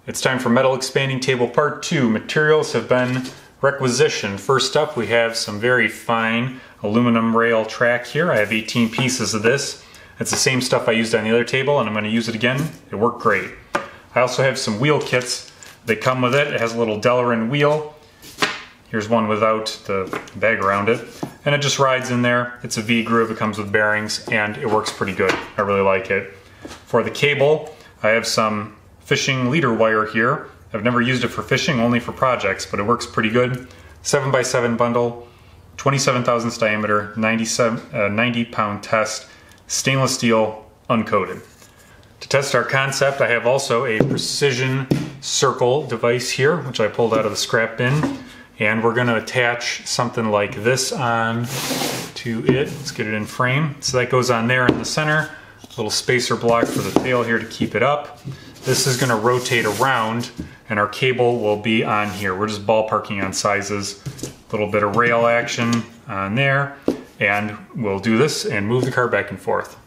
It's time for metal expanding table part 2. Materials have been requisitioned. First up, we have some very fine aluminum rail track here. I have 18 pieces of this. It's the same stuff I used on the other table, and I'm going to use it again. It worked great. I also have some wheel kits that come with it. It has a little Delrin wheel. Here's one without the bag around it. And it just rides in there. It's a V-groove, it comes with bearings, and it works pretty good. I really like it. For the cable, I have some fishing leader wire here. I've never used it for fishing, only for projects, but it works pretty good. 7x7 bundle, 27 thousandths diameter, 90 pound test, stainless steel, uncoated. To test our concept, I have also a precision circle device here, which I pulled out of the scrap bin. And we're gonna attach something like this on to it. Let's get it in frame. So that goes on there in the center. A little spacer block for the tail here to keep it up. This is gonna rotate around and our cable will be on here. We're just ballparking on sizes. A little bit of rail action on there. And we'll do this and move the car back and forth.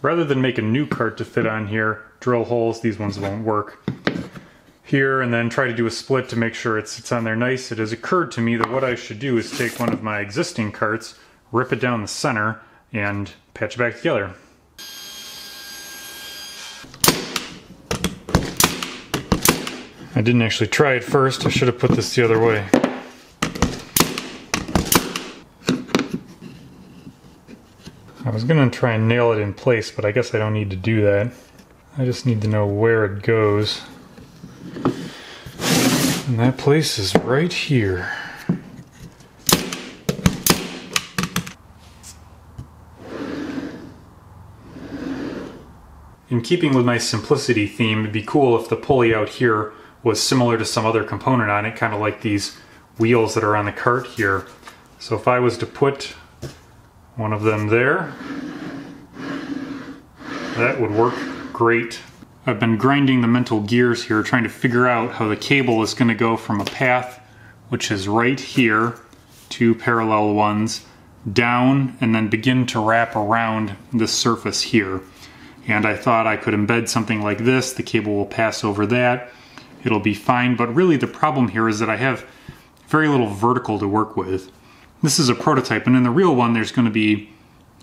Rather than make a new cart to fit on here, drill holes, these ones won't work, here, and then try to do a split to make sure it sits on there nice, it has occurred to me that what I should do is take one of my existing carts, rip it down the center, and patch it back together. I didn't actually try it first. I should have put this the other way. I was gonna try and nail it in place, but I guess I don't need to do that. I just need to know where it goes. And that place is right here. In keeping with my simplicity theme, it'd be cool if the pulley out here was similar to some other component on it, kind of like these wheels that are on the cart here. So if I was to put one of them there, that would work great. I've been grinding the mental gears here, trying to figure out how the cable is going to go from a path, which is right here, two parallel ones, down, and then begin to wrap around this surface here. And I thought I could embed something like this, the cable will pass over that, it'll be fine, but really the problem here is that I have very little vertical to work with. This is a prototype, and in the real one there's going to be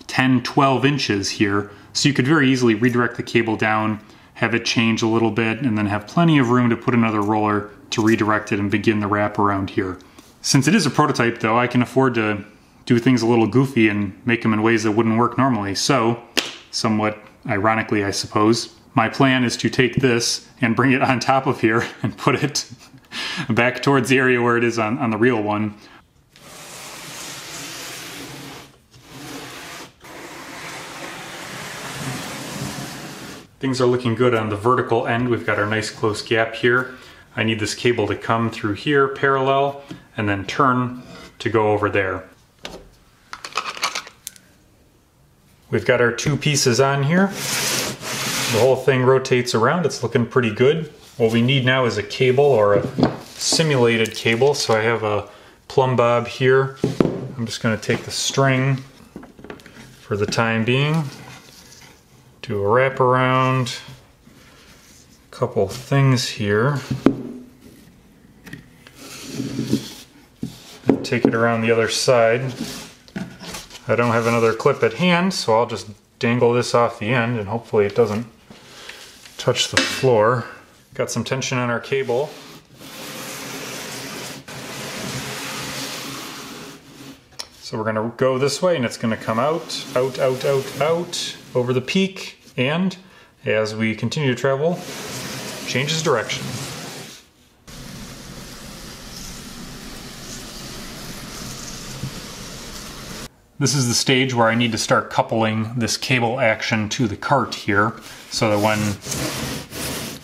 10, 12 inches here, so you could very easily redirect the cable down, have it change a little bit, and then have plenty of room to put another roller to redirect it and begin the wrap around here. Since it is a prototype though, I can afford to do things a little goofy and make them in ways that wouldn't work normally. So, somewhat ironically I suppose, my plan is to take this and bring it on top of here and put it back towards the area where it is on the real one. Things are looking good on the vertical end. We've got our nice close gap here. I need this cable to come through here parallel and then turn to go over there. We've got our two pieces on here. The whole thing rotates around. It's looking pretty good. What we need now is a cable, or a simulated cable. So I have a plumb bob here. I'm just going to take the string for the time being, do a wrap around, a couple things here. take it around the other side. I don't have another clip at hand, so I'll just dangle this off the end and hopefully it doesn't touch the floor. Got some tension on our cable. So we're gonna go this way and it's gonna come out, out, out, out, out, over the peak, and as we continue to travel, changes direction. This is the stage where I need to start coupling this cable action to the cart here, so that when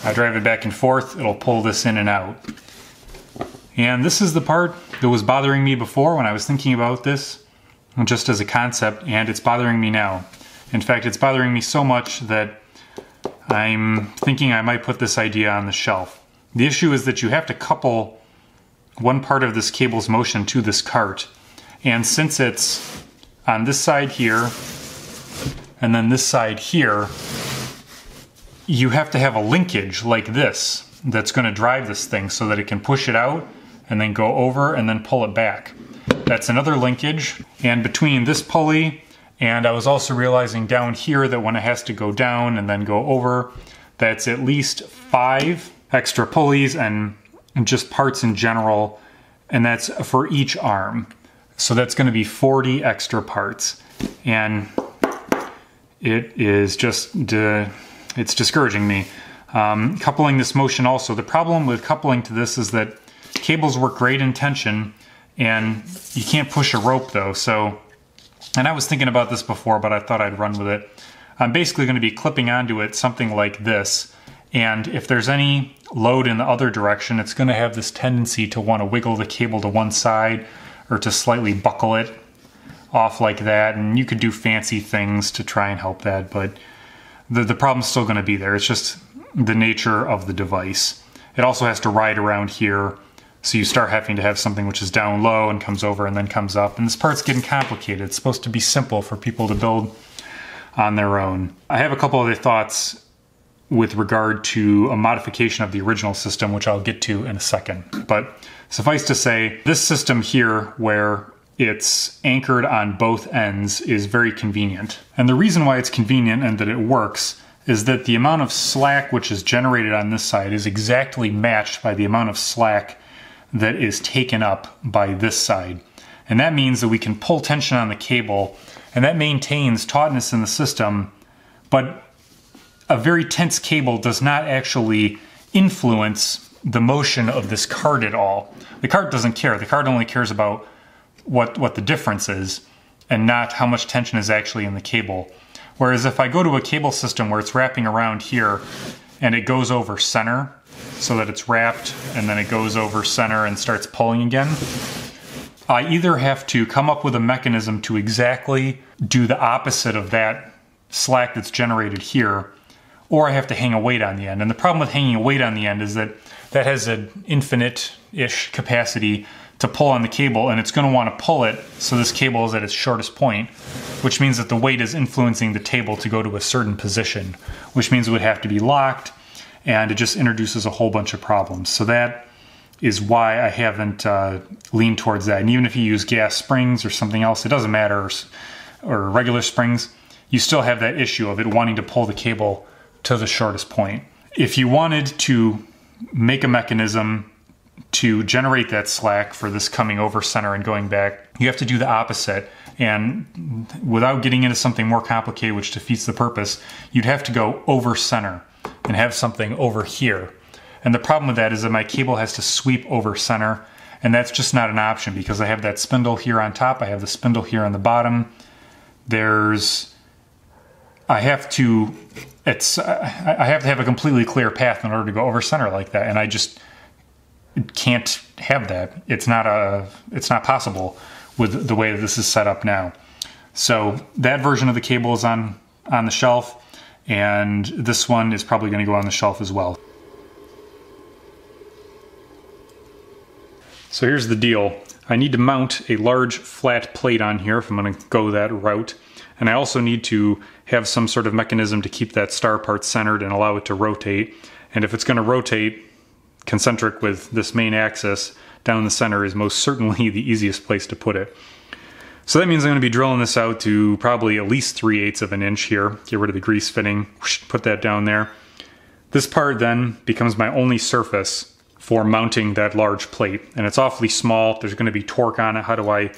I drive it back and forth, it'll pull this in and out. And this is the part that was bothering me before when I was thinking about this, just as a concept, and it's bothering me now. In fact, it's bothering me so much that I'm thinking I might put this idea on the shelf. The issue is that you have to couple one part of this cable's motion to this cart, and since it's on this side here, and then this side here, you have to have a linkage like this that's going to drive this thing so that it can push it out and then go over and then pull it back. That's another linkage, and between this pulley and I was also realizing down here that when it has to go down and then go over, that's at least 5 extra pulleys and just parts in general, and that's for each arm. So that's going to be 40 extra parts, and it is just, it's discouraging me. Coupling this motion also, the problem with coupling to this is that cables work great in tension, and you can't push a rope though, so, and I was thinking about this before, but I thought I'd run with it. I'm basically going to be clipping onto it something like this, and if there's any load in the other direction, it's going to have this tendency to want to wiggle the cable to one side or to slightly buckle it off like that, and you could do fancy things to try and help that, but the problem's still going to be there. It's just the nature of the device. It also has to ride around here, so you start having to have something which is down low and comes over and then comes up, and this part's getting complicated. It's supposed to be simple for people to build on their own. I have a couple other thoughts with regard to a modification of the original system, which I'll get to in a second. But suffice to say, this system here, where it's anchored on both ends, is very convenient. And the reason why it's convenient and that it works is that the amount of slack which is generated on this side is exactly matched by the amount of slack that is taken up by this side. And that means that we can pull tension on the cable, and that maintains tautness in the system, but a very tense cable does not actually influence the motion of this cart at all. The cart doesn't care. The cart only cares about what the difference is and not how much tension is actually in the cable. Whereas if I go to a cable system where it's wrapping around here and it goes over center, so that it's wrapped and then it goes over center and starts pulling again, I either have to come up with a mechanism to exactly do the opposite of that slack that's generated here, or I have to hang a weight on the end. And the problem with hanging a weight on the end is that that has an infinite-ish capacity to pull on the cable, and it's going to want to pull it so this cable is at its shortest point, which means that the weight is influencing the table to go to a certain position, which means it would have to be locked, and it just introduces a whole bunch of problems. So that is why I haven't leaned towards that. And even if you use gas springs or something else, it doesn't matter, or regular springs, you still have that issue of it wanting to pull the cable to the shortest point. If you wanted to make a mechanism to generate that slack for this coming over center and going back, you have to do the opposite. And without getting into something more complicated, which defeats the purpose, you'd have to go over center and have something over here. And the problem with that is that my cable has to sweep over center, and that's just not an option because I have that spindle here on top, I have the spindle here on the bottom. I have to have a completely clear path in order to go over center like that, and I just can't have that. It's not possible with the way that this is set up now. So that version of the cable is on the shelf, and this one is probably going to go on the shelf as well. So here's the deal. I need to mount a large flat plate on here if I'm going to go that route. And I also need to have some sort of mechanism to keep that star part centered and allow it to rotate. And if it's going to rotate concentric with this main axis, down the center is most certainly the easiest place to put it. So that means I'm going to be drilling this out to probably at least 3/8 of an inch here. Get rid of the grease fitting, put that down there. This part then becomes my only surface for mounting that large plate, and it's awfully small. There's going to be torque on it. How do I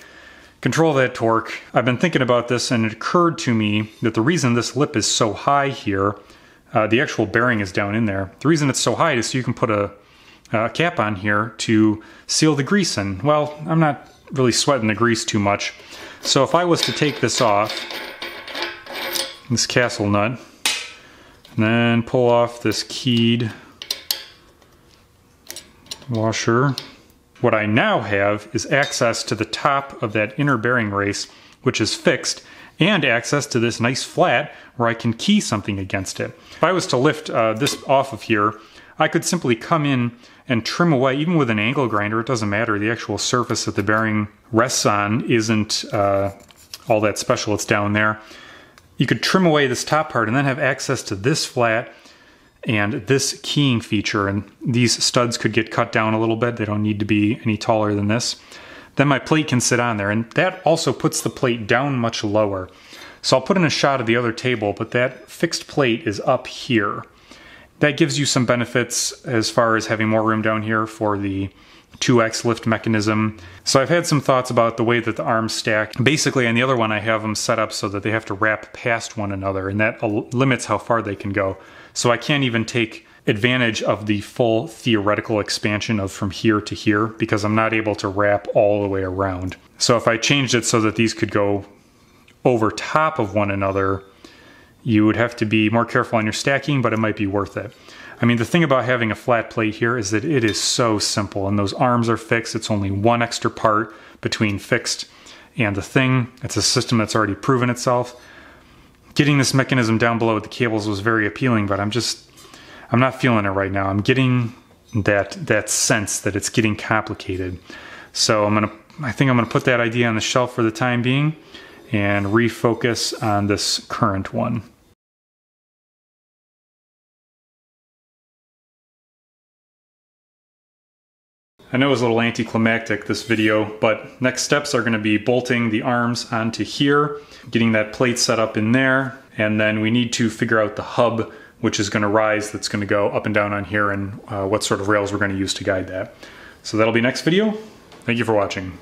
control that torque? I've been thinking about this, and it occurred to me that the reason this lip is so high here, the actual bearing is down in there. The reason it's so high is so you can put a cap on here to seal the grease in. Well, I'm not really sweating the grease too much. So if I was to take this off, this castle nut, and then pull off this keyed washer, what I now have is access to the top of that inner bearing race, which is fixed, and access to this nice flat where I can key something against it. If I was to lift this off of here, I could simply come in and trim away, even with an angle grinder, it doesn't matter. The actual surface that the bearing rests on isn't all that special, it's down there. You could trim away this top part and then have access to this flat and this keying feature, and these studs could get cut down a little bit. They don't need to be any taller than this. Then my plate can sit on there, and that also puts the plate down much lower. So I'll put in a shot of the other table, but that fixed plate is up here. That gives you some benefits as far as having more room down here for the 2X lift mechanism. So I've had some thoughts about the way that the arms stack. Basically on the other one I have them set up so that they have to wrap past one another, and that limits how far they can go. So I can't even take advantage of the full theoretical expansion of from here to here because I'm not able to wrap all the way around. So if I changed it so that these could go over top of one another, you would have to be more careful on your stacking, but it might be worth it. I mean, the thing about having a flat plate here is that it is so simple, and those arms are fixed. It's only one extra part between fixed and the thing. It's a system that's already proven itself. Getting this mechanism down below with the cables was very appealing, but I'm not feeling it right now. I'm getting that sense that it's getting complicated. So I think I'm gonna put that idea on the shelf for the time being and refocus on this current one. I know it was a little anticlimactic, this video, but next steps are going to be bolting the arms onto here, getting that plate set up in there, and then we need to figure out the hub which is going to rise, that's going to go up and down on here, and what sort of rails we're going to use to guide that. So that'll be next video. Thank you for watching.